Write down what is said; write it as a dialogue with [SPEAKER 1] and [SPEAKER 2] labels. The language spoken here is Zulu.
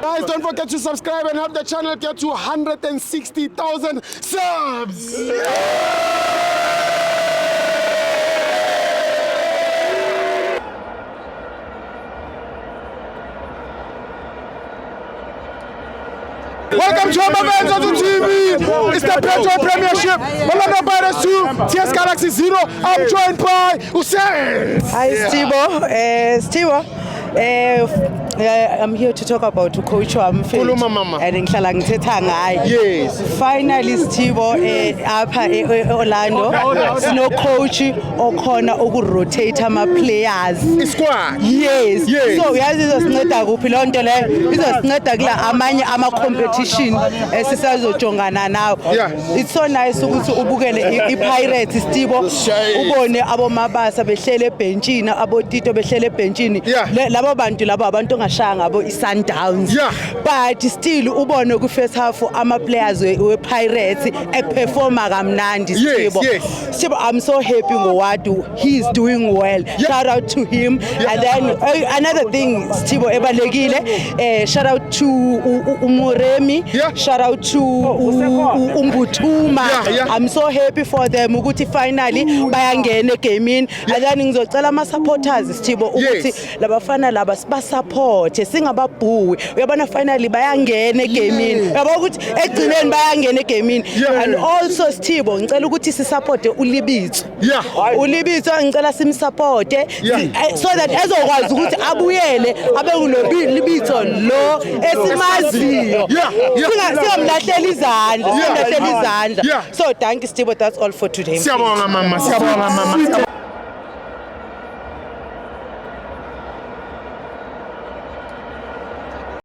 [SPEAKER 1] Guys, don't forget to subscribe and help the channel get to 160,000 subs. Welcome to Amavenza to TV. It's the Petro Premiership. Orlando Pirates 2, TS Galaxy 0. I'm joined by Hussein.
[SPEAKER 2] Hi, Stibo. I'm here to talk about coach Mfethu and ngihlala ngithetha ngaye.
[SPEAKER 1] Yes.
[SPEAKER 2] Finally Stibo apha eOrlando sino coach okhona ukurotate ama players.
[SPEAKER 1] Squad.
[SPEAKER 2] Yes. So uyazi izosinceda kuphi lonto le? Izosinceda kula amanye ama competition esisazojongana nawo. It's so nice ukuthi ubukele iPirates Stibo ubone abomabasa behlele ebhenchini abotito behlele ebhenchini labo bantu labo abantu ngashaya ngabo iSundowns but still ubone ku first half ama players we Pirates eperforma kamnandi Stibo. I'm so happy ngowadu, he's doing well. Shout out to him. And then another thing Stibo ebalekile, shout out to Umuremi, shout out to Umbutuma. I'm so happy for them ukuthi finally bayangena egamini. And then ngizocela ama supporters Stibo ukuthi labafana laba siba support singababhuwi uyabona finally bayangena egamini yabo ukuthi egcineni bayangena egamini. And also Stibo ngicela ukuthi si support uLibitso. uLibitso ngicela simsupport so that ezokwazi ukuthi abuyele abe uLibitso lo esimaziyo singamlahlela izandla. So thank you Stibo, that's all for today.
[SPEAKER 1] Siyabonga mama.